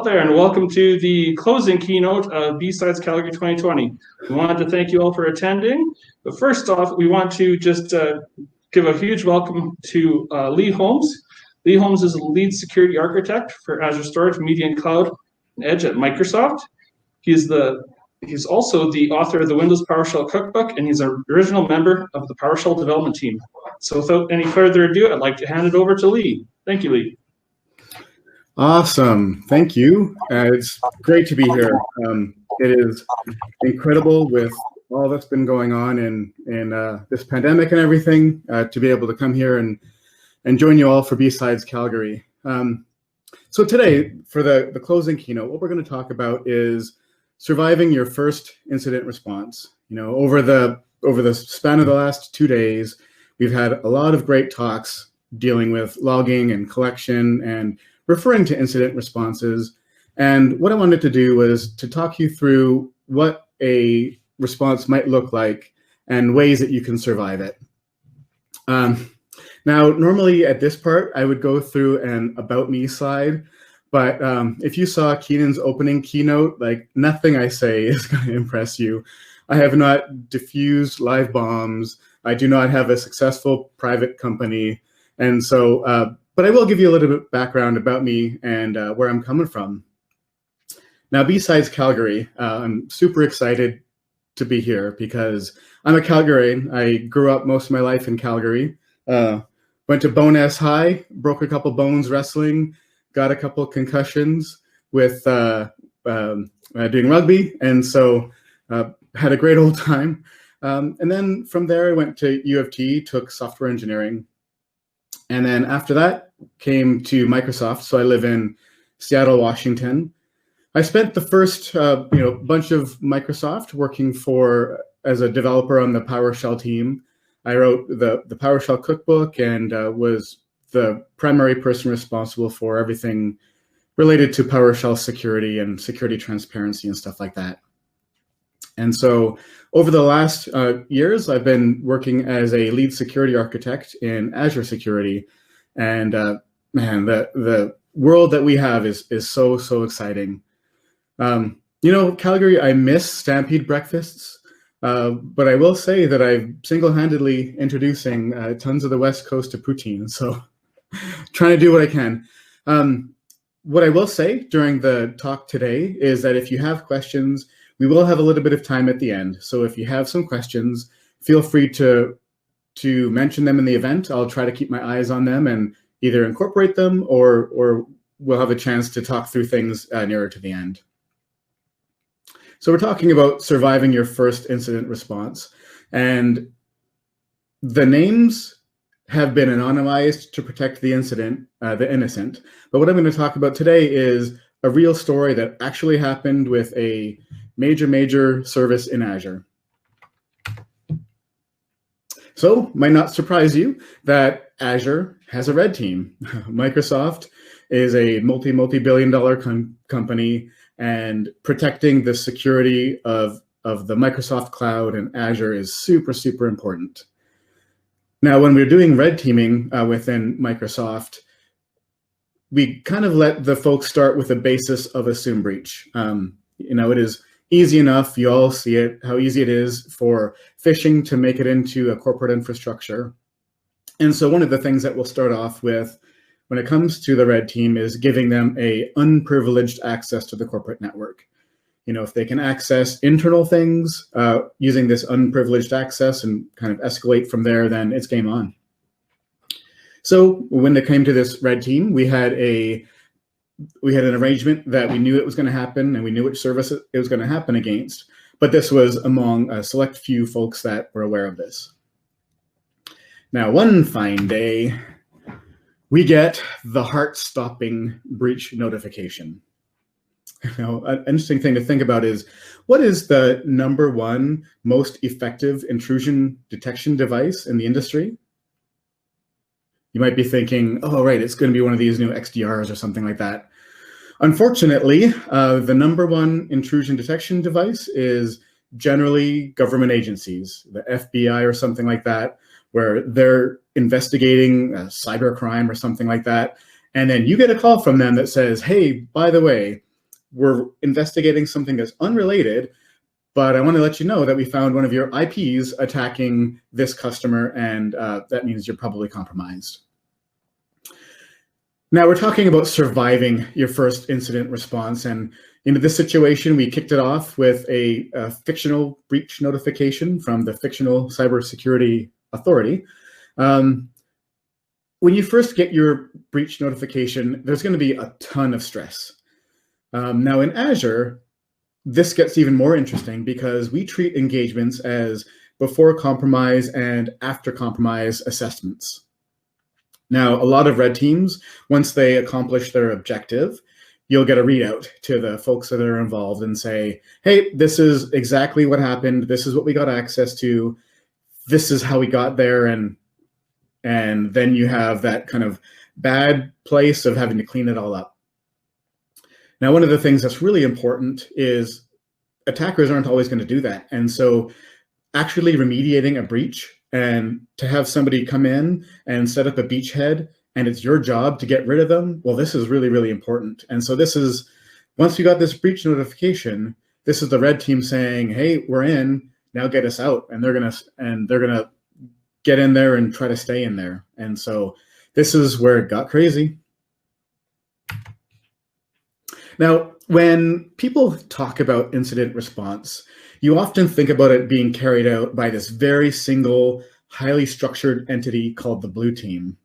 there, and welcome to the closing keynote of BSides Calgary 2020. We wanted to thank you all for attending, but first off, we want to just give a huge welcome to Lee Holmes. Lee Holmes is a lead security architect for Azure Storage, Media and Cloud, and Edge at Microsoft. He's also the author of the Windows PowerShell Cookbook, and he's an original member of the PowerShell development team. So without any further ado, I'd like to hand it over to Lee. Thank you, Lee. Awesome. Thank you. It's great to be here. It is incredible with all that's been going on in this pandemic and everything to be able to come here and join you all for BSides Calgary. So today, for the closing keynote, what we're going to talk about is surviving your first incident response. You know, over the span of the last 2 days, we've had a lot of great talks dealing with logging and collection and referring to incident responses. And what I wanted to do was to talk you through what a response might look like and ways that you can survive it. Now, normally at this part, I would go through an about me slide, but if you saw Keenan's opening keynote, like nothing I say is going to impress you. I have not diffused live bombs. I do not have a successful private company. And so, but I will give you a little bit of background about me and where I'm coming from. Now, BSides Calgary, I'm super excited to be here because I'm a Calgarian. I grew up most of my life in Calgary. Went to Bowness High, broke a couple bones wrestling, got a couple concussions with doing rugby, and so had a great old time. And then from there, I went to U of T, took software engineering. And then after that, came to Microsoft. So I live in Seattle, Washington. I spent the first bunch of Microsoft working as a developer on the PowerShell team. I wrote the PowerShell cookbook and was the primary person responsible for everything related to PowerShell security and security transparency and stuff like that. And so over the last years, I've been working as a lead security architect in Azure security. And man, the world that we have is so exciting. You know, Calgary, I miss Stampede breakfasts, but I will say that I'm single-handedly introducing tons of the West Coast to poutine. So trying to do what I can. What I will say during the talk today is that if you have questions, we will have a little bit of time at the end. So if you have some questions, feel free to mention them in the event. I'll try to keep my eyes on them and either incorporate them or we'll have a chance to talk through things nearer to the end. So we're talking about surviving your first incident response. And the names have been anonymized to protect the innocent. But what I'm going to talk about today is a real story that actually happened with a major service in Azure. So, might not surprise you that Azure has a red team. Microsoft is a multi-billion-dollar company, and protecting the security of the Microsoft cloud and Azure is super important. Now, when we're doing red teaming within Microsoft, we kind of let the folks start with the basis of assume breach. You know, it is easy enough, you all see it, how easy it is for phishing to make it into a corporate infrastructure. And so one of the things that we'll start off with when it comes to the red team is giving them a unprivileged access to the corporate network. You know, if they can access internal things using this unprivileged access and kind of escalate from there, then it's game on. So when it came to this red team, we had an arrangement that we knew it was going to happen and we knew which service it was going to happen against, but this was among a select few folks that were aware of this. Now, one fine day, we get the heart-stopping breach notification. Now, an interesting thing to think about is, what is the #1 most effective intrusion detection device in the industry? You might be thinking, oh, right, it's going to be one of these new XDRs or something like that. Unfortunately, the #1 intrusion detection device is generally government agencies, the FBI or something like that, where they're investigating cybercrime or something like that. And then you get a call from them that says, hey, by the way, we're investigating something that's unrelated, but I want to let you know that we found one of your IPs attacking this customer, and that means you're probably compromised. Now we're talking about surviving your first incident response, and in this situation, we kicked it off with a fictional breach notification from the fictional cybersecurity authority. When you first get your breach notification, there's going to be a ton of stress. Now in Azure, this gets even more interesting because we treat engagements as before compromise and after compromise assessments. Now, a lot of red teams, once they accomplish their objective, you'll get a readout to the folks that are involved and say, hey, this is exactly what happened. This is what we got access to. This is how we got there. And then you have that kind of bad place of having to clean it all up. Now, one of the things that's really important is attackers aren't always going to do that. And so actually remediating a breach and to have somebody come in and set up a beachhead and it's your job to get rid of them, well, this is really, really important. And so this is, once we got this breach notification, this is the red team saying, hey, we're in, now get us out. And they're gonna get in there and try to stay in there. And so this is where it got crazy. Now, when people talk about incident response, you often think about it being carried out by this very single, highly structured entity called the blue team.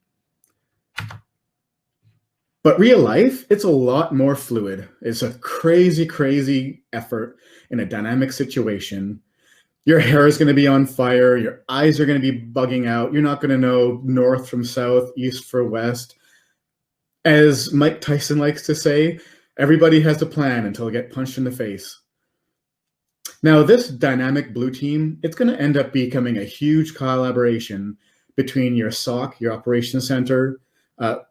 But real life, it's a lot more fluid. It's a crazy, crazy effort in a dynamic situation. Your hair is going to be on fire. Your eyes are going to be bugging out. You're not going to know north from south, east from west. As Mike Tyson likes to say, everybody has a plan until they get punched in the face. Now, this dynamic blue team, it's going to end up becoming a huge collaboration between your SOC, your operations center,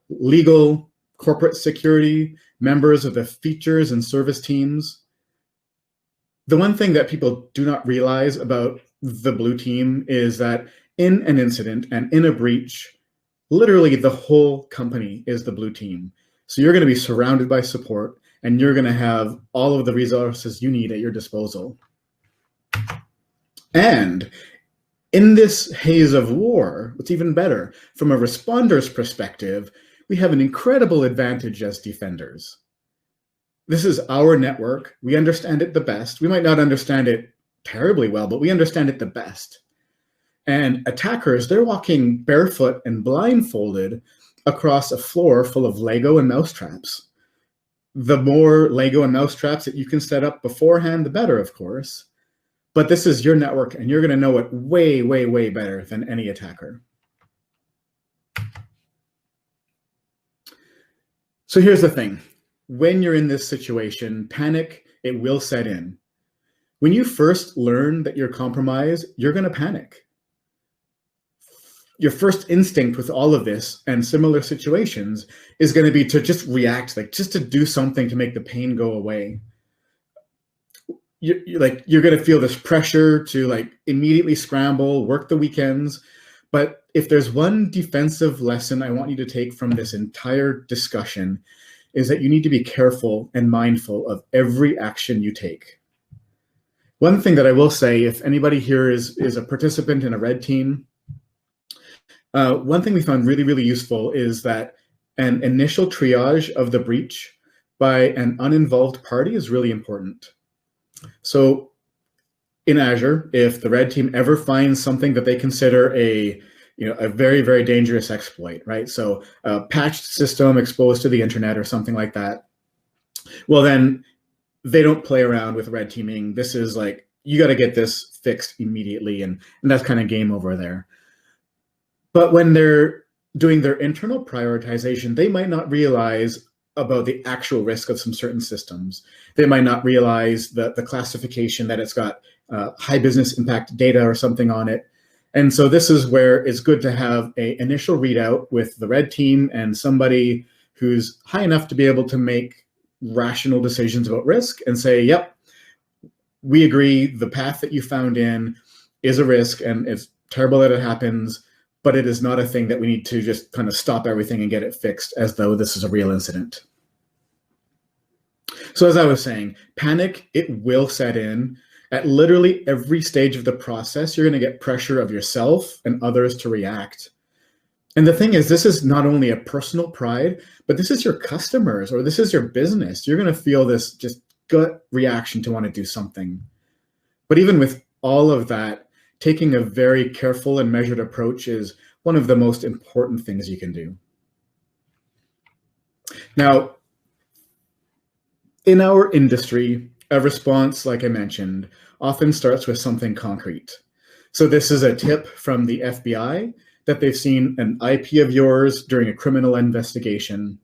legal, corporate security, members of the features and service teams. The one thing that people do not realize about the blue team is that in an incident and in a breach, literally the whole company is the blue team. So you're going to be surrounded by support and you're going to have all of the resources you need at your disposal. And in this haze of war, what's even better, from a responder's perspective, we have an incredible advantage as defenders. This is our network. We understand it the best. We might not understand it terribly well, but we understand it the best. And attackers, they're walking barefoot and blindfolded across a floor full of Lego and mousetraps. The more Lego and mousetraps that you can set up beforehand, the better, of course. But this is your network, and you're going to know it way, way, way better than any attacker. So here's the thing. When you're in this situation, panic, it will set in. When you first learn that you're compromised, you're going to panic. Your first instinct with all of this and similar situations is going to be to just react, like just to do something to make the pain go away. You're going to feel this pressure to like immediately scramble, work the weekends. But if there's one defensive lesson I want you to take from this entire discussion is that you need to be careful and mindful of every action you take. One thing that I will say, if anybody here is a participant in a red team, one thing we found really, really useful is that an initial triage of the breach by an uninvolved party is really important. So in Azure, if the red team ever finds something that they consider a very, very dangerous exploit, right? So a patched system exposed to the internet or something like that, well, then they don't play around with red teaming. This is like, you got to get this fixed immediately. And that's kind of game over there. But when they're doing their internal prioritization, they might not realize about the actual risk of some certain systems. They might not realize the classification that it's got high business impact data or something on it. And so this is where it's good to have an initial readout with the red team and somebody who's high enough to be able to make rational decisions about risk and say, yep, we agree the path that you found in is a risk and it's terrible that it happens, but it is not a thing that we need to just kind of stop everything and get it fixed as though this is a real incident. So as I was saying, panic, it will set in. At literally every stage of the process, you're going to get pressure of yourself and others to react. And the thing is, this is not only a personal pride, but this is your customers or this is your business. You're going to feel this just gut reaction to want to do something. But even with all of that, taking a very careful and measured approach is one of the most important things you can do. Now, in our industry, a response, like I mentioned, often starts with something concrete. So this is a tip from the FBI that they've seen an IP of yours during a criminal investigation.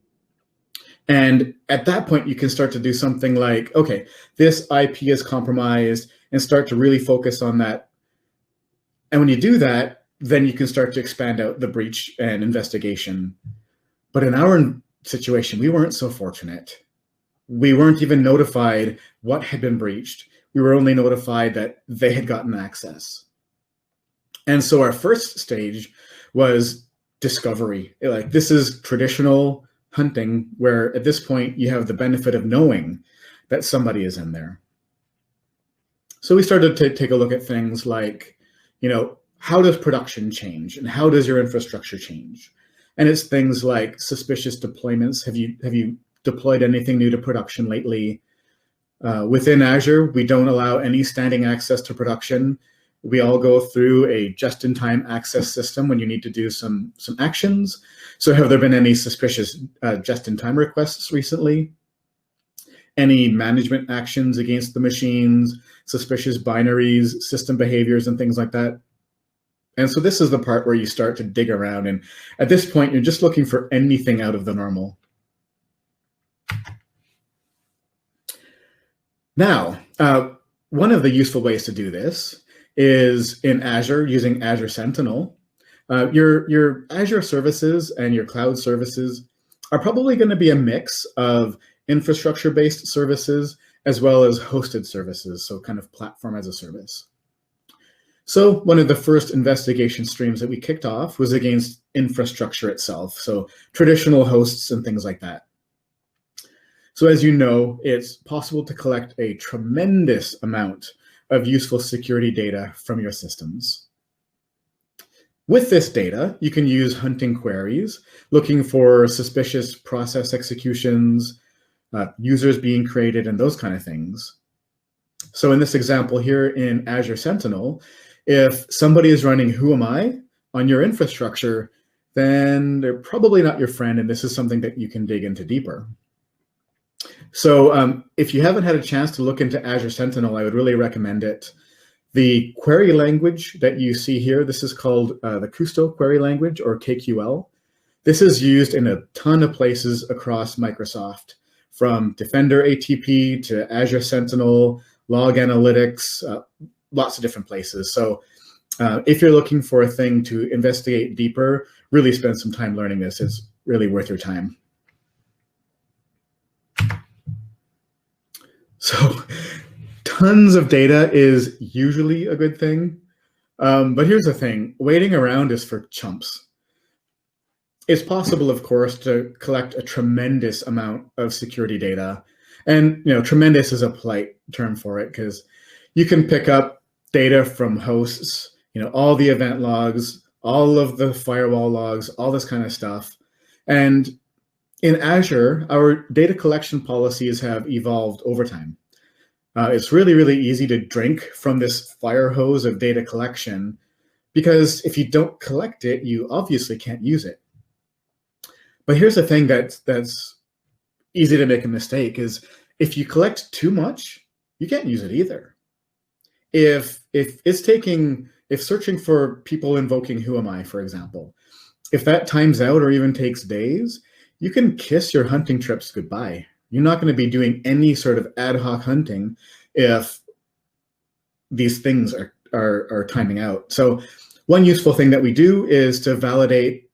And at that point, you can start to do something like, okay, this IP is compromised, and start to really focus on that. And when you do that, then you can start to expand out the breach and investigation. But in our situation, we weren't so fortunate. We weren't even notified what had been breached. We were only notified that they had gotten access. And so our first stage was discovery. Like, this is traditional hunting where at this point you have the benefit of knowing that somebody is in there. So we started to take a look at things like, how does production change and how does your infrastructure change? And it's things like suspicious deployments. Have you deployed anything new to production lately? Within Azure, we don't allow any standing access to production. We all go through a just-in-time access system when you need to do some actions. So have there been any suspicious just-in-time requests recently? Any management actions against the machines, suspicious binaries, system behaviors, and things like that? And so this is the part where you start to dig around. And at this point, you're just looking for anything out of the normal. Now, one of the useful ways to do this is in Azure using Azure Sentinel. Your Azure services and your cloud services are probably going to be a mix of infrastructure-based services as well as hosted services, so kind of platform as a service. So one of the first investigation streams that we kicked off was against infrastructure itself, so traditional hosts and things like that. So as you know, it's possible to collect a tremendous amount of useful security data from your systems. With this data, you can use hunting queries, looking for suspicious process executions, users being created, and those kind of things. So in this example here in Azure Sentinel, if somebody is running Who Am I on your infrastructure, then they're probably not your friend, and this is something that you can dig into deeper. So if you haven't had a chance to look into Azure Sentinel, I would really recommend it. The query language that you see here, this is called the Custo query language, or KQL. This is used in a ton of places across Microsoft, from Defender ATP to Azure Sentinel, Log Analytics, lots of different places. So if you're looking for a thing to investigate deeper, really spend some time learning this. It's really worth your time. So tons of data is usually a good thing. But here's the thing, waiting around is for chumps. It's possible, of course, to collect a tremendous amount of security data. And tremendous is a polite term for it, because you can pick up data from hosts, all the event logs, all of the firewall logs, all this kind of stuff. And in Azure, our data collection policies have evolved over time. It's really, really easy to drink from this fire hose of data collection, because if you don't collect it, you obviously can't use it. But here's the thing that's easy to make a mistake is if you collect too much, you can't use it either. If searching for people invoking Who Am I, for example, if that times out or even takes days, you can kiss your hunting trips goodbye. You're not going to be doing any sort of ad hoc hunting if these things are timing out. So one useful thing that we do is to validate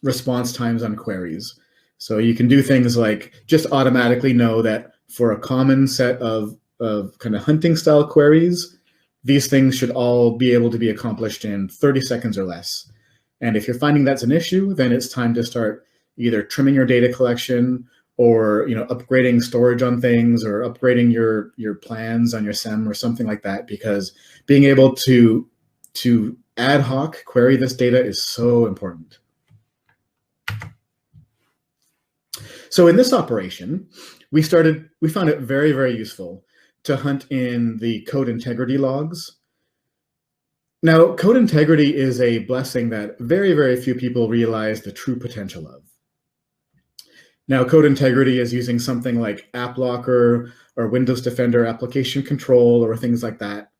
response times on queries. So you can do things like just automatically know that for a common set of kind of hunting style queries, these things should all be able to be accomplished in 30 seconds or less. And if you're finding that's an issue, then it's time to start either trimming your data collection or upgrading storage on things, or upgrading your plans on your SEM or something like that, because being able to ad hoc query this data is so important. So in this operation, we found it very, very useful to hunt in the code integrity logs. Now, code integrity is a blessing that very, very few people realize the true potential of. Now, code integrity is using something like App Locker or Windows Defender application control or things like that.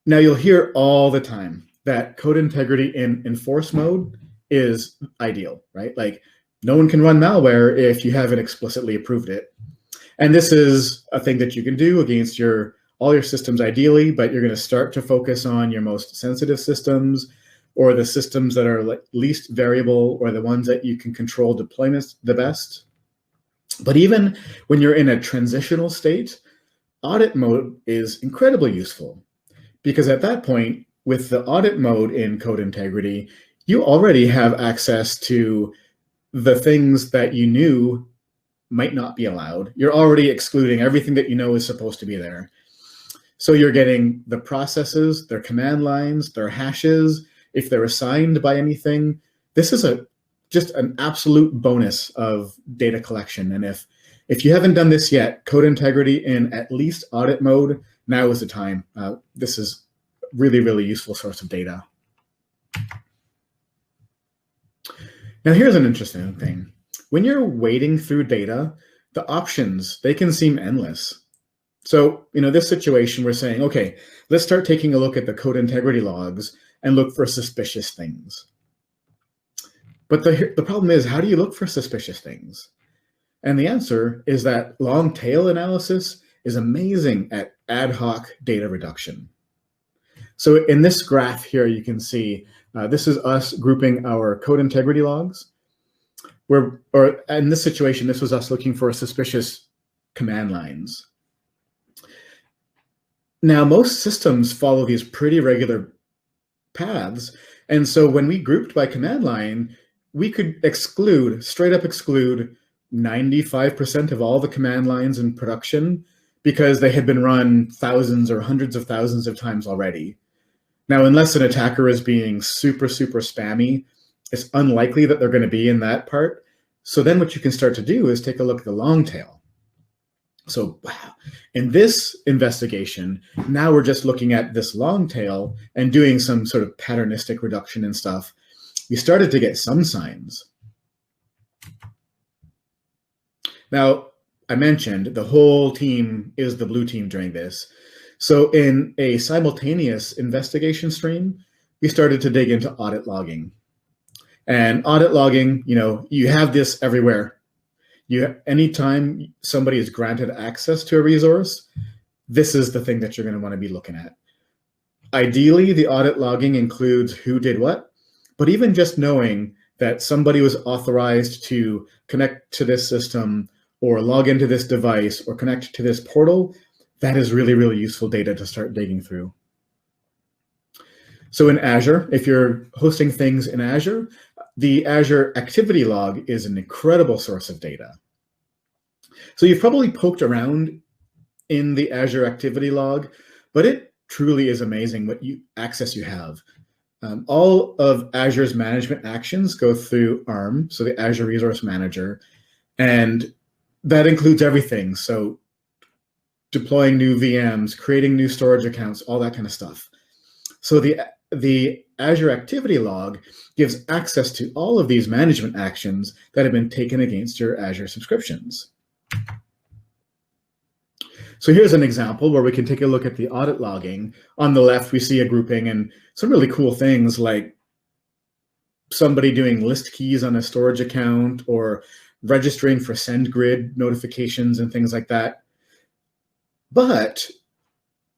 Now, you'll hear all the time that code integrity in enforce mode is ideal, right? Like, no one can run malware if you haven't explicitly approved it. And this is a thing that you can do against all your systems ideally, but you're going to start to focus on your most sensitive systems, or the systems that are least variable, or the ones that you can control deployments the best. But even when you're in a transitional state, audit mode is incredibly useful, because at that point, with the audit mode in code integrity, you already have access to the things that you knew might not be allowed. You're already excluding everything that you know is supposed to be there. So you're getting the processes, their command lines, their hashes, if they're assigned by anything. This is just an absolute bonus of data collection. And if you haven't done this yet, code integrity in at least audit mode, now is the time. This is really, really useful source of data. Now, here's an interesting thing. When you're wading through data, the options, they can seem endless. So, this situation, we're saying, okay, let's start taking a look at the code integrity logs and look for suspicious things. But the problem is, how do you look for suspicious things? And the answer is that long tail analysis is amazing at ad hoc data reduction. So in this graph here, you can see this is us grouping our code integrity logs. Or in this situation, this was us looking for suspicious command lines. Now, most systems follow these pretty regular paths. And so when we grouped by command line, we could straight up exclude 95% of all the command lines in production, because they had been run thousands or hundreds of thousands of times already. Now, unless an attacker is being super, super spammy, it's unlikely that they're going to be in that part. So then what you can start to do is take a look at the long tail. So wow, in this investigation, now we're just looking at this long tail and doing some sort of patternistic reduction and stuff. We started to get some signs. Now, I mentioned the whole team is the blue team during this. So in a simultaneous investigation stream, we started to dig into audit logging. And audit logging, you have this everywhere. Anytime somebody is granted access to a resource, this is the thing that you're going to want to be looking at. Ideally, the audit logging includes who did what, but even just knowing that somebody was authorized to connect to this system or log into this device or connect to this portal, that is really, really useful data to start digging through. So in Azure, if you're hosting things in Azure, the Azure activity log is an incredible source of data. So you've probably poked around in the Azure activity log, but it truly is amazing what access you have. All of Azure's management actions go through ARM, so the Azure Resource Manager, and that includes everything. So deploying new VMs, creating new storage accounts, all that kind of stuff. So the Azure activity log gives access to all of these management actions that have been taken against your Azure subscriptions. So here's an example where we can take a look at the audit logging. On the left, we see a grouping and some really cool things like somebody doing list keys on a storage account or registering for SendGrid notifications and things like that. But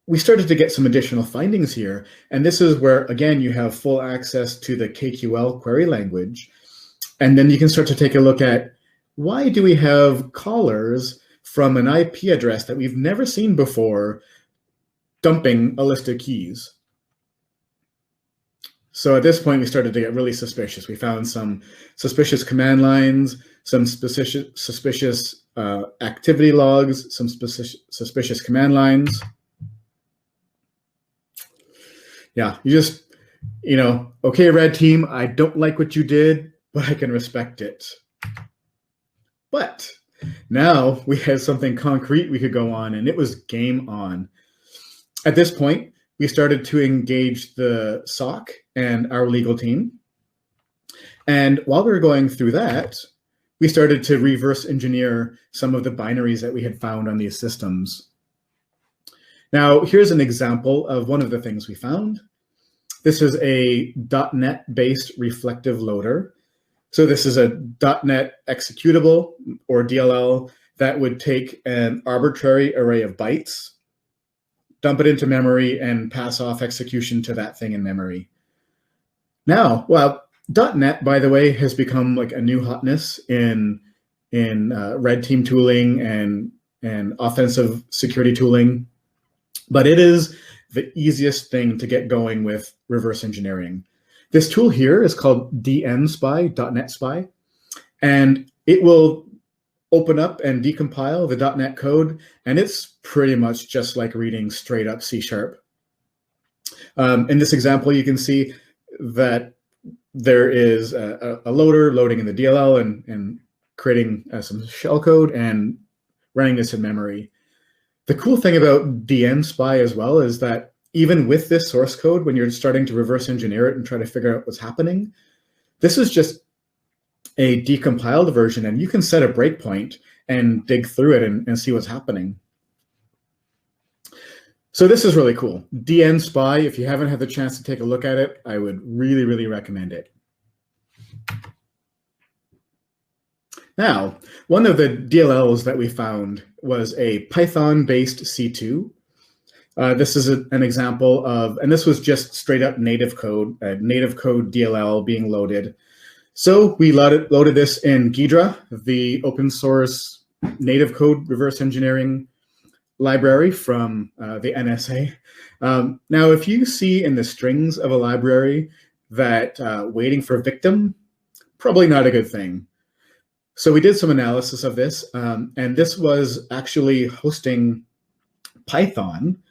we started to get some additional findings here. And this is where, again, you have full access to the KQL query language. And then you can start to take a look at, why do we have callers from an IP address that we've never seen before dumping a list of keys? So at this point, we started to get really suspicious. We found some suspicious command lines, some suspicious activity logs, some suspicious command lines. Yeah, you just, okay, red team, I don't like what you did, but I can respect it. But now we had something concrete we could go on, and it was game on. At this point, we started to engage the SOC and our legal team. And while we were going through that, we started to reverse engineer some of the binaries that we had found on these systems. Now, here's an example of one of the things we found. This is a .NET-based reflective loader. So this is a .NET executable, or DLL, that would take an arbitrary array of bytes, dump it into memory, and pass off execution to that thing in memory. Now, well, .NET, by the way, has become like a new hotness in red team tooling and offensive security tooling, but it is the easiest thing to get going with reverse engineering. This tool here is called DNSpy, .NET Spy, and it will open up and decompile the .NET code, and it's pretty much just like reading straight up C#. In this example, you can see that there is a loader loading in the DLL and creating some shellcode and running this in memory. The cool thing about DNSpy as well is that even with this source code, when you're starting to reverse engineer it and try to figure out what's happening, this is just a decompiled version, and you can set a breakpoint and dig through it and see what's happening. So this is really cool. DNSpy, if you haven't had the chance to take a look at it, I would really, really recommend it. Now, one of the DLLs that we found was a Python-based C2. This is an example of, and this was just straight up native code, a native code DLL being loaded. So we loaded this in Ghidra, the open source native code reverse engineering library from the NSA. Now, if you see in the strings of a library that waiting for victim, probably not a good thing. So we did some analysis of this, and this was actually hosting Python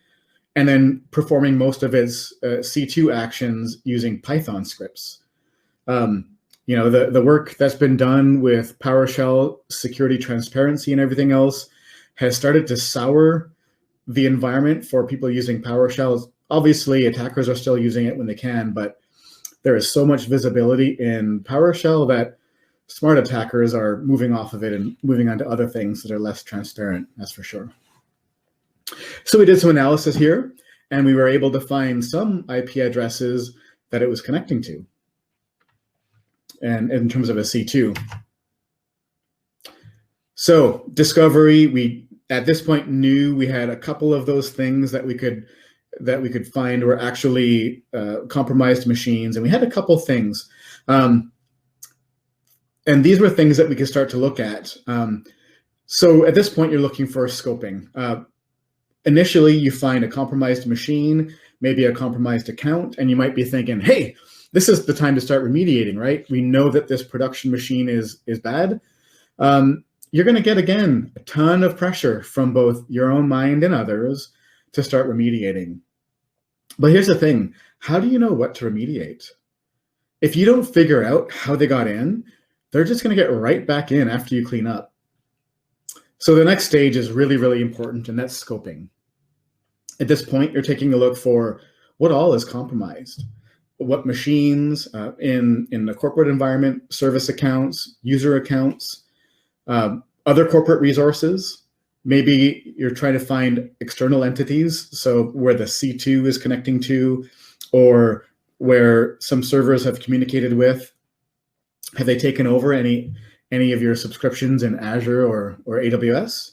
and then performing most of its C2 actions using Python scripts. The work that's been done with PowerShell, security transparency, and everything else has started to sour the environment for people using PowerShell. Obviously, attackers are still using it when they can, but there is so much visibility in PowerShell that smart attackers are moving off of it and moving on to other things that are less transparent, that's for sure. So we did some analysis here, and we were able to find some IP addresses that it was connecting to, and in terms of a C2. So discovery, we at this point knew we had a couple of those things that we could find were actually compromised machines, and we had a couple things. And these were things that we could start to look at. So at this point, you're looking for scoping. Initially, you find a compromised machine, maybe a compromised account, and you might be thinking, hey, this is the time to start remediating, right? We know that this production machine is bad. You're going to get, again, a ton of pressure from both your own mind and others to start remediating. But here's the thing. How do you know what to remediate? If you don't figure out how they got in, they're just going to get right back in after you clean up. So the next stage is really, really important, and that's scoping. At this point, you're taking a look for what all is compromised. What machines in the corporate environment, service accounts, user accounts, other corporate resources. Maybe you're trying to find external entities, so where the C2 is connecting to, or where some servers have communicated with. Have they taken over any of your subscriptions in Azure or AWS?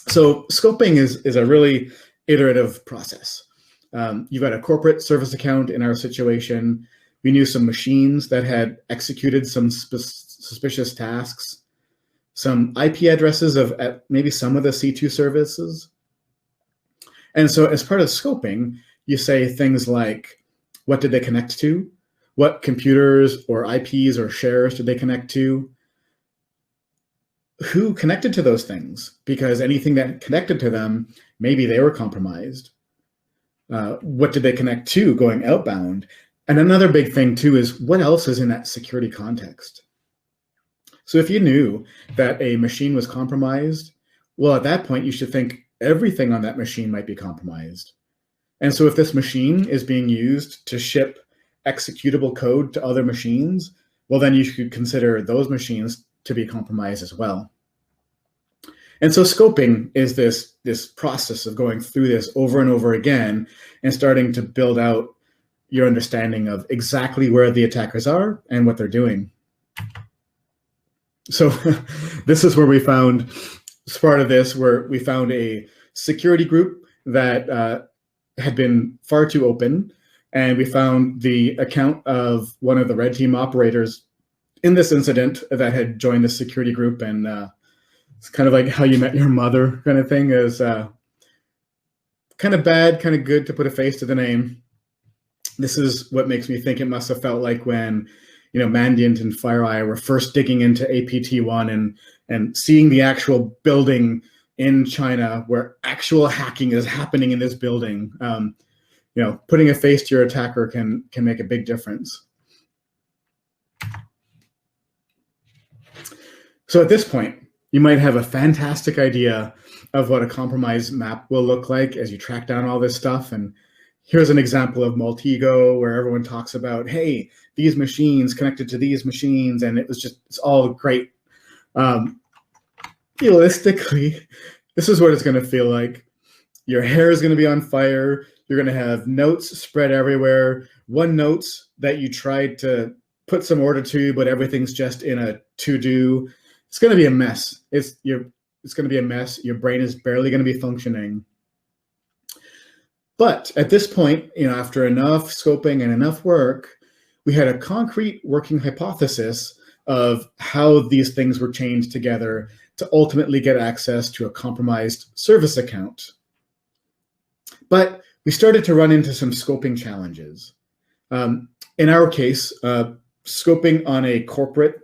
So scoping is a really iterative process. You've got a corporate service account in our situation. We knew some machines that had executed some suspicious tasks, some IP addresses of maybe some of the C2 services. And so as part of scoping, you say things like, What did they connect to? What computers or IPs or shares did they connect to? Who connected to those things? Because anything that connected to them, maybe they were compromised. What did they connect to going outbound? And another big thing too is what else is in that security context? So if you knew that a machine was compromised, well, at that point, you should think everything on that machine might be compromised. And so if this machine is being used to ship executable code to other machines, well, then you should consider those machines to be compromised as well. And so scoping is this process of going through this over and over again and starting to build out your understanding of exactly where the attackers are and what they're doing. So this is where we found, as part of this, where we found a security group that had been far too open. And we found the account of one of the red team operators in this incident that had joined the security group. And it's kind of like How You Met Your Mother kind of thing, is kind of bad, kind of good to put a face to the name. This is what makes me think it must have felt like when, you know, Mandiant and FireEye were first digging into APT1 and seeing the actual building in China where actual hacking is happening in this building. You know, putting a face to your attacker can make a big difference. So at this point, you might have a fantastic idea of what a compromise map will look like as you track down all this stuff. And here's an example of Maltego where everyone talks about, hey, these machines connected to these machines, and it's all great. Realistically, this is what it's going to feel like. Your hair is going to be on fire. You're going to have notes spread everywhere. OneNotes that you tried to put some order to, but everything's just in a to-do. It's going to be a mess. It's going to be a mess. Your brain is barely going to be functioning. But at this point, you know, after enough scoping and enough work, we had a concrete working hypothesis of how these things were chained together to ultimately get access to a compromised service account. But we started to run into some scoping challenges. In our case, scoping on a corporate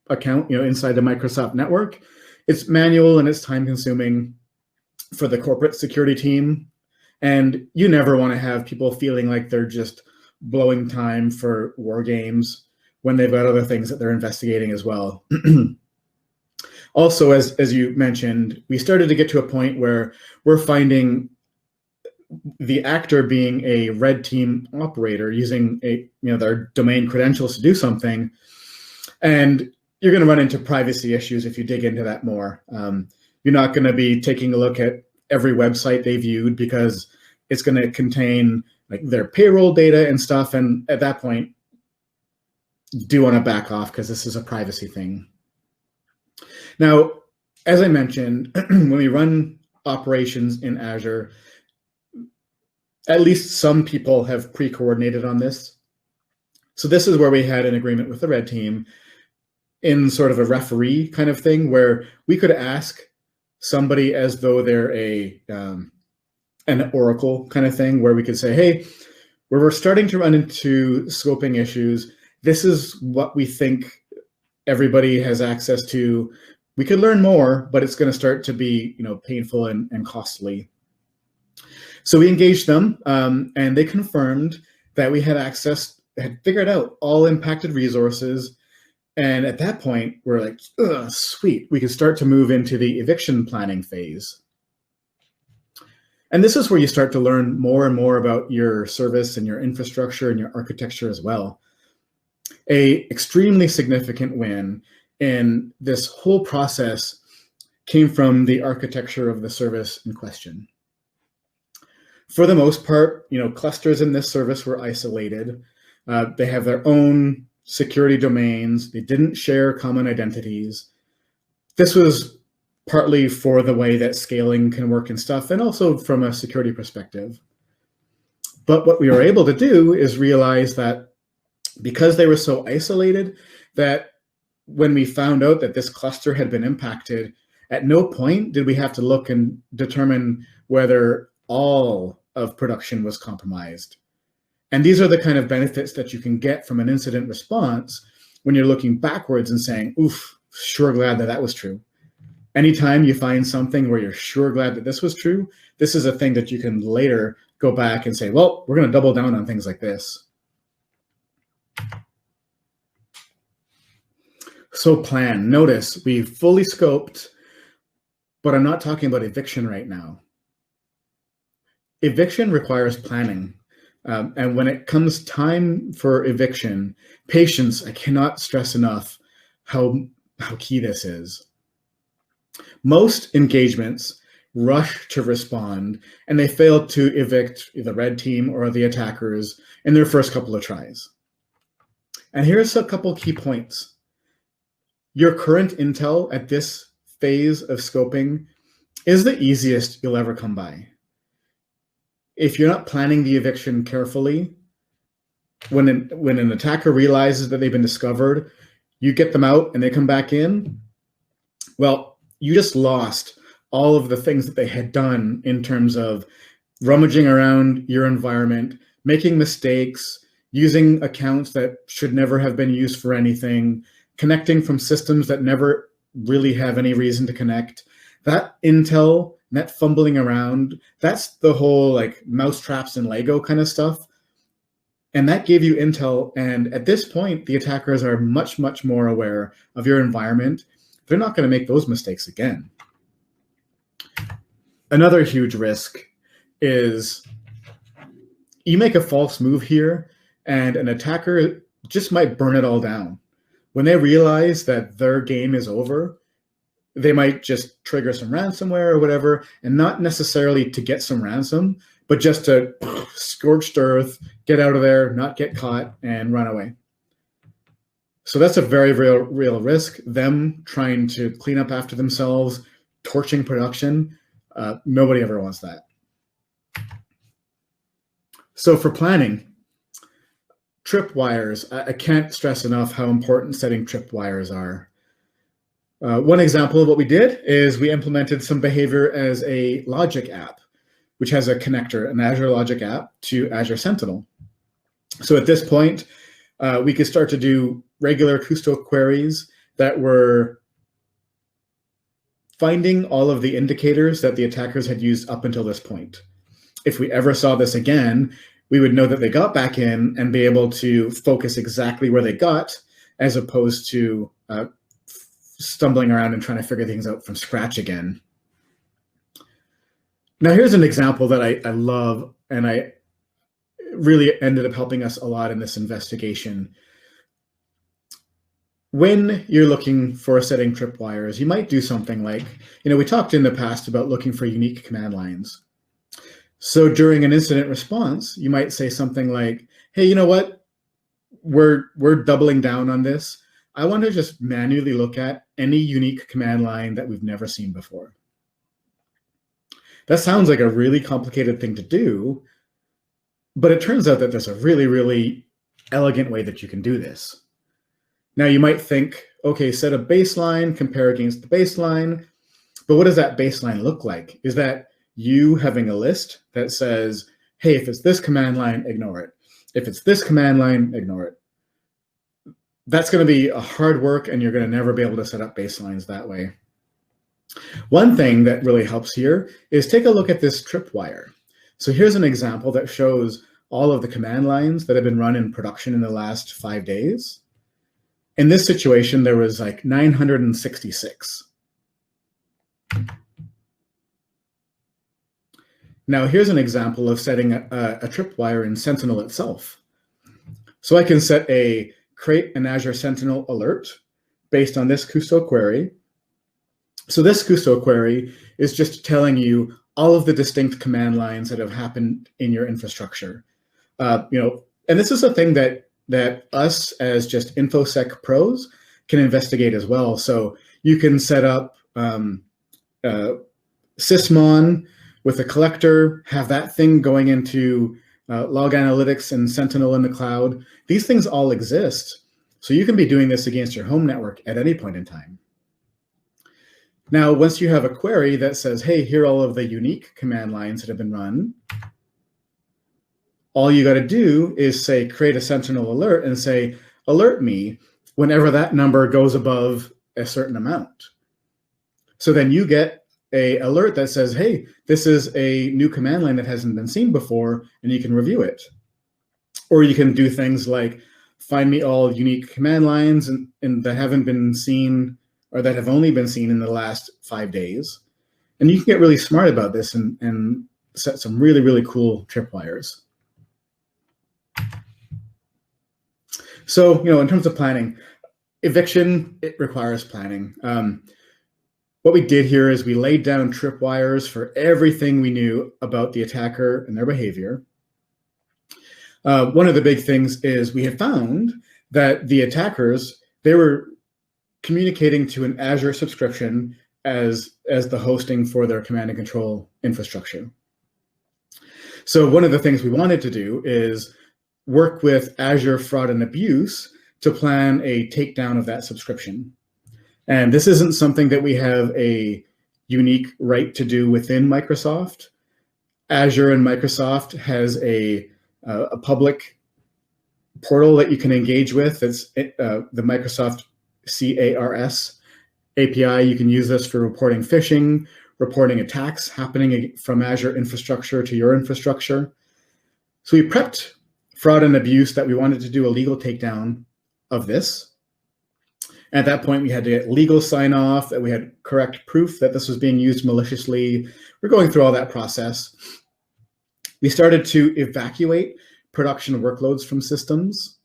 account, you know, inside the Microsoft network, it's manual and it's time consuming for the corporate security team. And you never want to have people feeling like they're just blowing time for war games when they've got other things that they're investigating as well. Also, as you mentioned, we started to get to a point where we're finding the actor being a red team operator using their domain credentials to do something. And you're going to run into privacy issues if you dig into that more. You're not going to be taking a look at every website they viewed because it's going to contain like their payroll data and stuff. And at that point, you do want to back off because this is a privacy thing. Now, as I mentioned, when we run operations in Azure, at least some people have pre-coordinated on this. So this is where we had an agreement with the red team in sort of a referee kind of thing where we could ask somebody as though they're an oracle kind of thing, where we could say, hey, where we're starting to run into scoping issues, this is what we think everybody has access to. We could learn more, but it's going to start to be, painful and costly. So we engaged them, and they confirmed that we had access, had figured out all impacted resources. And at that point, we're like, sweet, we can start to move into the eviction planning phase. And this is where you start to learn more and more about your service and your infrastructure and your architecture as well. A extremely significant win in this whole process came from the architecture of the service in question. For the most part, clusters in this service were isolated. They have their own security domains. They didn't share common identities. This was partly for the way that scaling can work and stuff, and also from a security perspective. But what we were able to do is realize that because they were so isolated, that when we found out that this cluster had been impacted, at no point did we have to look and determine whether all of production was compromised. And these are the kind of benefits that you can get from an incident response when you're looking backwards and saying, oof, sure glad that that was true. Anytime you find something where you're sure glad that this was true, this is a thing that you can later go back and say, well, we're going to double down on things like this. So plan. Notice we fully scoped, but I'm not talking about eviction right now. Eviction requires planning. And when it comes time for eviction, patience, I cannot stress enough how key this is. Most engagements rush to respond, and they fail to evict the red team or the attackers in their first couple of tries. And here's a couple key points. Your current intel at this phase of scoping is the easiest you'll ever come by. If you're not planning the eviction carefully, when an attacker realizes that they've been discovered, you get them out and they come back in, well, you just lost all of the things that they had done in terms of rummaging around your environment, making mistakes, using accounts that should never have been used for anything, connecting from systems that never really have any reason to connect. That intel, that fumbling around, that's the whole like mousetraps and Lego kind of stuff. And that gave you intel. And at this point, the attackers are much, much more aware of your environment. They're not going to make those mistakes again. Another huge risk is you make a false move here and an attacker just might burn it all down. When they realize that their game is over, they might just trigger some ransomware or whatever, and not necessarily to get some ransom, but just to scorched earth, get out of there, not get caught, and run away. So that's a very real risk. Them trying to clean up after themselves, torching production. Nobody ever wants that. So for planning, tripwires, I can't stress enough how important setting tripwires are. One example of what we did is we implemented some behavior as a logic app, which has a connector, an Azure Logic app to Azure Sentinel. So at this point, we could start to do regular Kusto queries that were finding all of the indicators that the attackers had used up until this point. If we ever saw this again, we would know that they got back in and be able to focus exactly where they got, as opposed to stumbling around and trying to figure things out from scratch again. Now, here's an example that I love, and I really ended up helping us a lot in this investigation. When you're looking for setting tripwires, you might do something like, we talked in the past about looking for unique command lines. So during an incident response, you might say something like, hey, you know what? We're doubling down on this. I want to just manually look at any unique command line that we've never seen before. That sounds like a really complicated thing to do, but it turns out that there's a really, really elegant way that you can do this. Now you might think, okay, set a baseline, compare against the baseline, but what does that baseline look like? Is that you having a list that says, hey, if it's this command line, ignore it. If it's this command line, ignore it. That's going to be a hard work, and you're going to never be able to set up baselines that way. One thing that really helps here is take a look at this tripwire. So here's an example that shows all of the command lines that have been run in production in the last 5 days. In this situation, there was like 966. Now here's an example of setting a tripwire in Sentinel itself. So I can set a create an Azure Sentinel alert based on this Kusto query. So this Kusto query is just telling you all of the distinct command lines that have happened in your infrastructure. And this is a thing that us as just InfoSec pros can investigate as well. So you can set up sysmon with a collector, have that thing going into log analytics and Sentinel in the cloud. These things all exist. So you can be doing this against your home network at any point in time. Now, once you have a query that says, hey, here are all of the unique command lines that have been run, all you got to do is say, create a Sentinel alert and say, alert me whenever that number goes above a certain amount. So then you get a alert that says, hey, this is a new command line that hasn't been seen before, and you can review it. Or you can do things like find me all unique command lines and that haven't been seen or that have only been seen in the last 5 days. And you can get really smart about this and set some really, really cool tripwires. So, in terms of planning, eviction, it requires planning. What we did here is we laid down tripwires for everything we knew about the attacker and their behavior. One of the big things is we had found that the attackers, they were communicating to an Azure subscription as the hosting for their command and control infrastructure. So one of the things we wanted to do is work with Azure Fraud and Abuse to plan a takedown of that subscription. And this isn't something that we have a unique right to do within Microsoft. Azure and Microsoft has a public portal that you can engage with. It's the Microsoft CARS API. You can use this for reporting phishing, reporting attacks happening from Azure infrastructure to your infrastructure. So we prepped fraud and abuse that we wanted to do a legal takedown of this. At that point, we had to get legal sign off, that we had correct proof that this was being used maliciously. We're going through all that process. We started to evacuate production workloads from systems.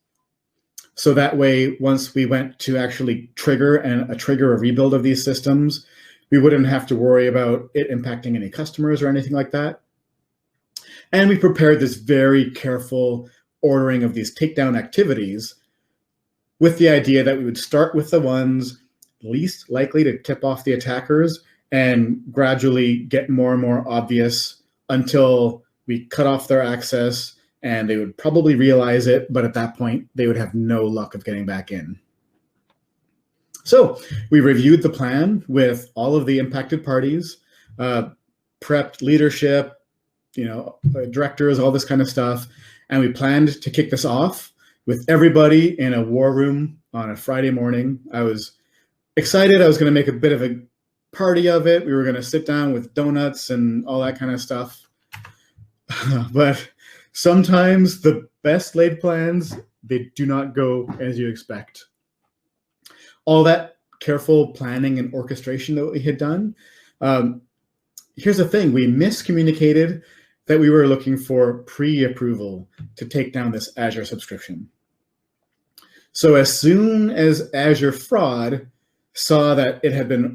So that way, once we went to actually trigger a rebuild of these systems, we wouldn't have to worry about it impacting any customers or anything like that. And we prepared this very careful ordering of these takedown activities with the idea that we would start with the ones least likely to tip off the attackers and gradually get more and more obvious until we cut off their access and they would probably realize it, but at that point, they would have no luck of getting back in. So we reviewed the plan with all of the impacted parties, prepped leadership, directors, all this kind of stuff, and we planned to kick this off with everybody in a war room on a Friday morning. I was excited. I was going to make a bit of a party of it. We were going to sit down with donuts and all that kind of stuff. But sometimes the best laid plans, they do not go as you expect. All that careful planning and orchestration that we had done. Here's the thing. We miscommunicated that we were looking for pre-approval to take down this Azure subscription. So as soon as Azure Fraud saw that it had been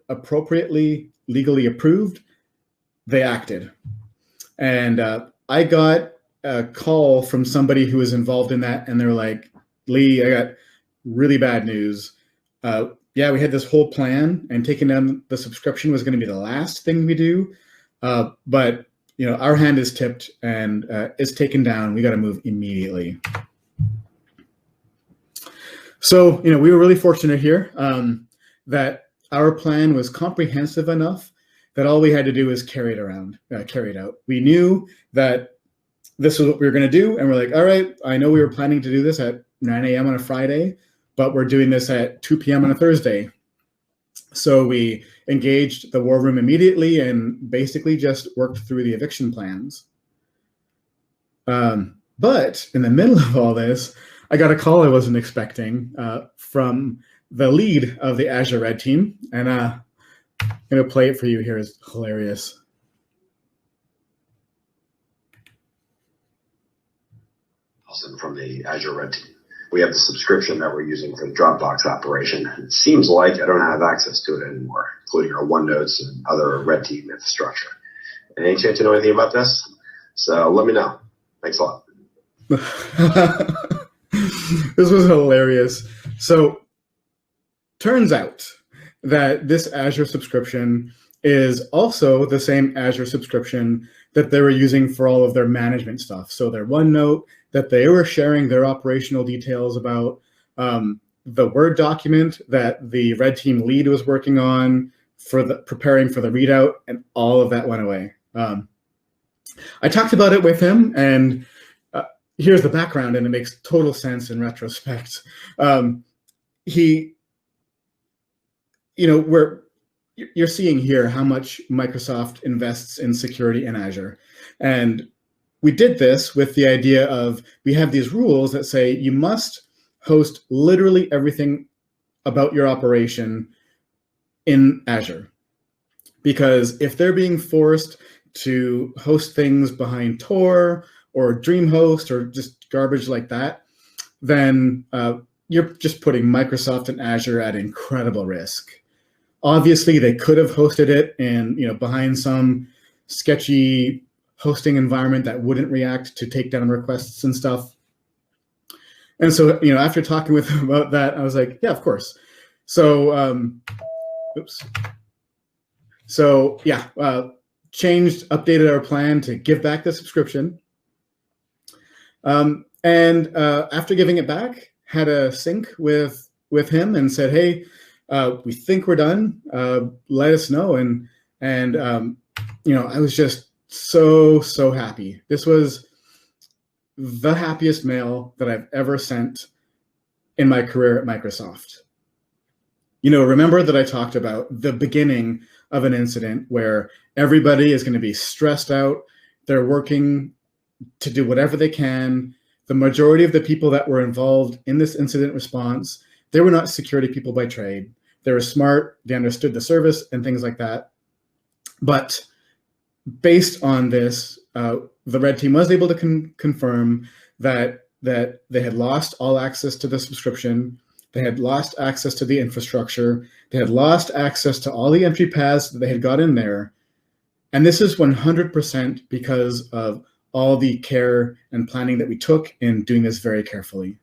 appropriately legally approved, they acted. And I got a call from somebody who was involved in that, and they're like, Lee, I got really bad news. Yeah, we had this whole plan, and taking down the subscription was going to be the last thing we do. But our hand is tipped and is taken down. We got to move immediately. So, we were really fortunate here that our plan was comprehensive enough that all we had to do was carry it out. We knew that this was what we were going to do, and we're like, all right, I know we were planning to do this at 9 a.m. on a Friday, but we're doing this at 2 p.m. on a Thursday. So we engaged the war room immediately and basically just worked through the eviction plans. But in the middle of all this, I got a call I wasn't expecting from the lead of the Azure Red Team. And I'm going to play it for you here. It's hilarious. From the Azure Red Team. We have the subscription that we're using for the Dropbox operation. It seems like I don't have access to it anymore, including our OneNotes and other Red Team infrastructure. Any chance you know anything about this? So let me know. Thanks a lot. This was hilarious. So turns out that this Azure subscription is also the same Azure subscription that they were using for all of their management stuff. So their OneNote that they were sharing their operational details about, the Word document that the Red Team lead was working on for preparing for the readout, and all of that went away. I talked about it with him, and here's the background, and it makes total sense in retrospect. You're seeing here how much Microsoft invests in security in Azure. And we did this with the idea of, we have these rules that say you must host literally everything about your operation in Azure. Because if they're being forced to host things behind Tor or DreamHost or just garbage like that, then you're just putting Microsoft and Azure at incredible risk. Obviously, they could have hosted it in, behind some sketchy hosting environment that wouldn't react to takedown requests and stuff. And so, after talking with them about that, I was like, yeah, of course. So, changed, updated our plan to give back the subscription. And after giving it back, had a sync with him and said, hey, we think we're done. Let us know. And I was just so happy. This was the happiest mail that I've ever sent in my career at Microsoft. Remember that I talked about the beginning of an incident where everybody is going to be stressed out. They're working to do whatever they can. The majority of the people that were involved in this incident response, they were not security people by trade. They were smart. They understood the service and things like that. But based on this, the red team was able to confirm that they had lost all access to the subscription. They had lost access to the infrastructure. They had lost access to all the entry paths that they had got in there. And this is 100% because of all the care and planning that we took in doing this very carefully.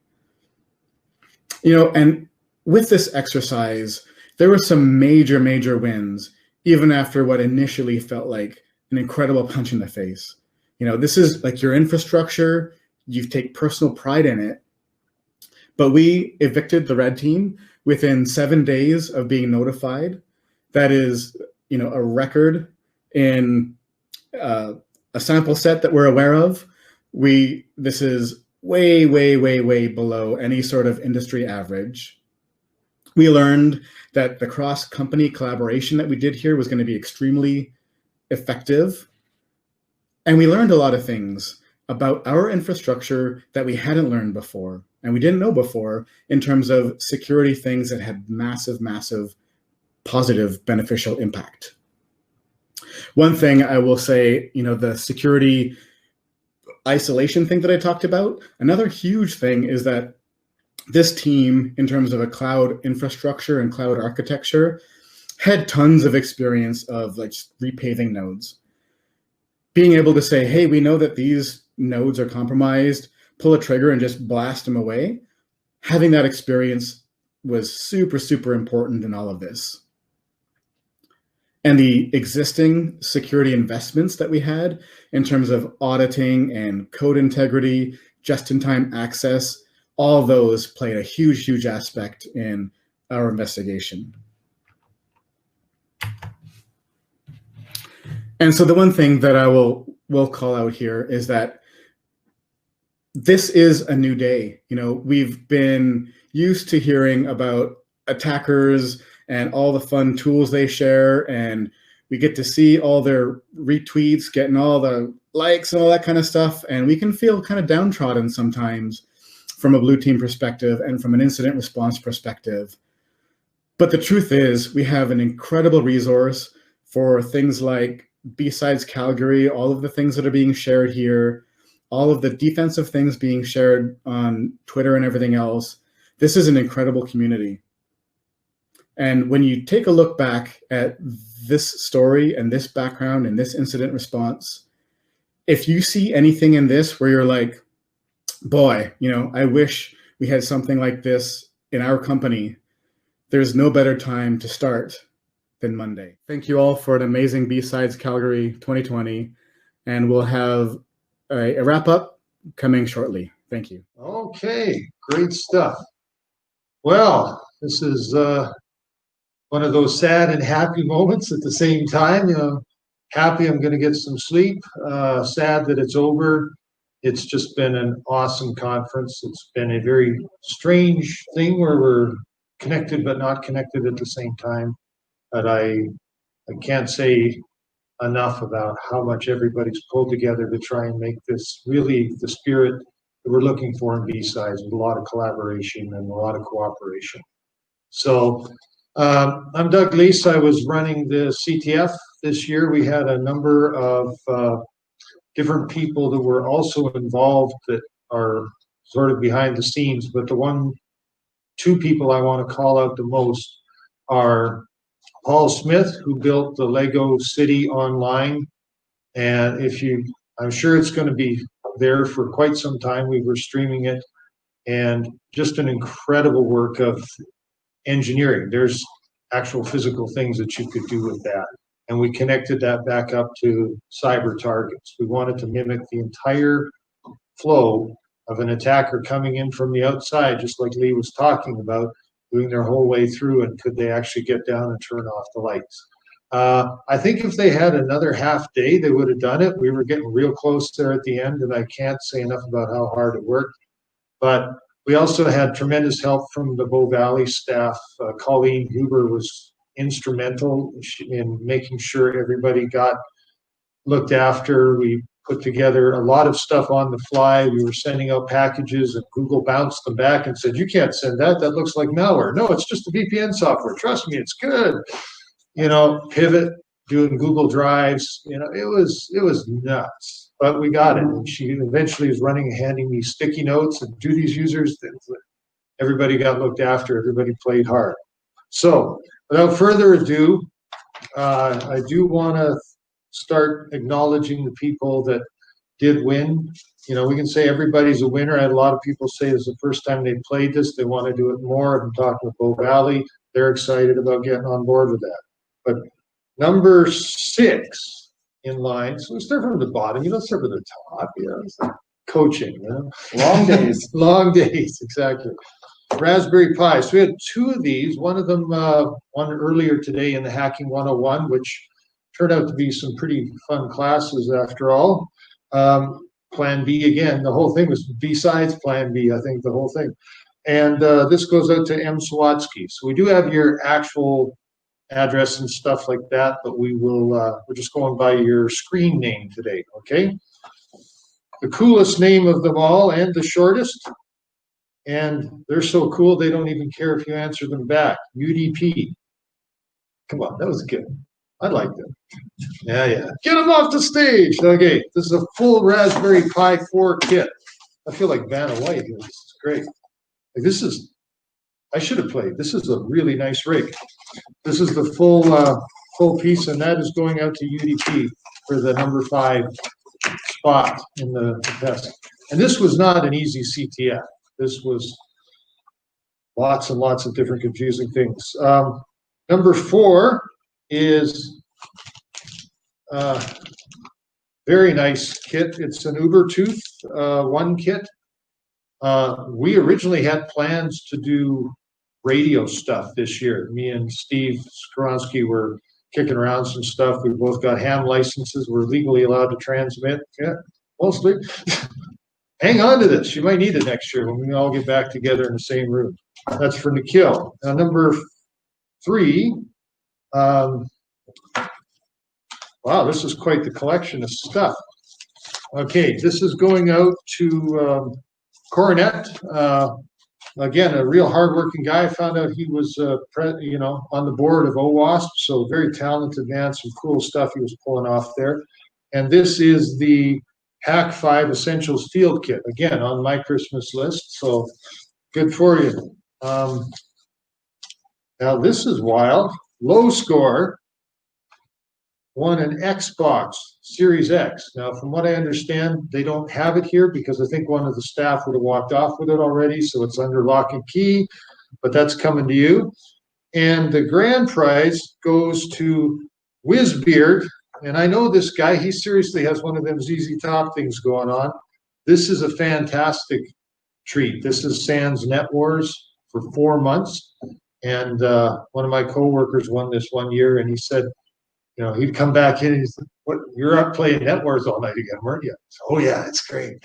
And with this exercise, there were some major wins, even after what initially felt like an incredible punch in the face. This is like your infrastructure. You take personal pride in it. But we evicted the red team within 7 days of being notified. That is, a record in a sample set that we're aware of. This is way below any sort of industry average. We learned that the cross-company collaboration that we did here was going to be extremely effective. And we learned a lot of things about our infrastructure that we hadn't learned before, and we didn't know before, in terms of security things that had massive positive beneficial impact. One thing I will say, the security isolation thing that I talked about, another huge thing is that this team, in terms of a cloud infrastructure and cloud architecture, had tons of experience of like repaving nodes. Being able to say, hey, we know that these nodes are compromised, pull a trigger and just blast them away. Having that experience was super important in all of this. And the existing security investments that we had in terms of auditing and code integrity, just-in-time access, all those played a huge aspect in our investigation. And so the one thing that I will call out here is that this is a new day. We've been used to hearing about attackers and all the fun tools they share, and we get to see all their retweets, getting all the likes and all that kind of stuff, and we can feel kind of downtrodden sometimes from a blue team perspective and from an incident response perspective. But the truth is, we have an incredible resource for things like BSides Calgary, all of the things that are being shared here, all of the defensive things being shared on Twitter and everything else. This is an incredible community. And when you take a look back at this story and this background and this incident response, if you see anything in this where you're like, boy, I wish we had something like this in our company, there's no better time to start than Monday. Thank you all for an amazing BSides Calgary 2020, and we'll have a wrap up coming shortly. Thank you. Okay, great stuff. Well, this is one of those sad and happy moments at the same time. Happy I'm going to get some sleep. Sad that it's over. It's just been an awesome conference. It's been a very strange thing where we're connected but not connected at the same time. But I can't say enough about how much everybody's pulled together to try and make this really the spirit that we're looking for in BSides, with a lot of collaboration and a lot of cooperation. So I'm Doug Leese. I was running the CTF this year. We had a number of different people that were also involved that are sort of behind the scenes, but the two people I want to call out the most are Paul Smith, who built the Lego City online. And I'm sure it's going to be there for quite some time. We were streaming it, and just an incredible work of engineering. There's actual physical things that you could do with that. And we connected that back up to cyber targets. We wanted to mimic the entire flow of an attacker coming in from the outside, just like Lee was talking about, doing their whole way through, and could they actually get down and turn off the lights. I think if they had another half day, they would have done it. We were getting real close there at the end, and I can't say enough about how hard it worked. But we also had tremendous help from the Bow Valley staff. Colleen Huber was instrumental in making sure everybody got looked after. We put together a lot of stuff on the fly. We were sending out packages, and Google bounced them back and said, "You can't send that. That looks like malware." "No, it's just a VPN software. Trust me, it's good." Pivot, doing Google Drives. It was nuts, but we got it. And she eventually was handing me sticky notes and do these users. Everybody got looked after. Everybody played hard. So without further ado, I do want to start acknowledging the people that did win. We can say everybody's a winner. I had a lot of people say this is the first time they played this. They want to do it more. I'm talking with Bow Valley. They're excited about getting on board with that. But number 6 in line, so let's start from the bottom. You don't start from the top. It's like coaching. Long days. Long days, exactly. Raspberry Pi. So we had 2 of these. One of them, one earlier today in the Hacking 101, which turned out to be some pretty fun classes after all. Plan B again. The whole thing was BSides Plan B, I think, the whole thing. And this goes out to M. Swatsky. So we do have your actual address and stuff like that, but we're just going by your screen name today, okay? The coolest name of them all and the shortest, and they're so cool they don't even care if you answer them back. UDP. Come on, that was good. I like them. Yeah. Get them off the stage. Okay, this is a full Raspberry Pi 4 kit. I feel like Vanna White here. This is great. I should have played. This is a really nice rig. This is the full piece, and that is going out to UDP for the number 5 spot in the test. And this was not an easy CTF. This was lots and lots of different confusing things. Number 4 is very nice kit. It's an Ubertooth 1 kit. We originally had plans to do radio stuff this year. Me and Steve Skoronsky were kicking around some stuff. We both got ham licenses. We're legally allowed to transmit. Yeah, mostly. Hang on to this. You might need it next year when we all get back together in the same room. That's for Nikhil. Now, number 3. Wow, this is quite the collection of stuff. Okay, this is going out to Coronet. Again, a real hardworking guy. I found out he was, on the board of OWASP, so very talented man. Some cool stuff he was pulling off there. And this is the Hack 5 Essentials Field Kit. Again, on my Christmas list, so good for you. Now, this is wild. Low score won an Xbox Series X. Now, from what I understand, they don't have it here because I think one of the staff would have walked off with it already, so it's under lock and key, but that's coming to you. And the grand prize goes to Whizbeard, and I know this guy. He seriously has one of them ZZ Top things going on. This is a fantastic treat. This is Sans Net Wars for 4 months, and one of my coworkers won this one year, and he said, he'd come back in and he's like, "What? You're up playing Net Wars all night again, weren't you?" So, "Oh yeah, it's great."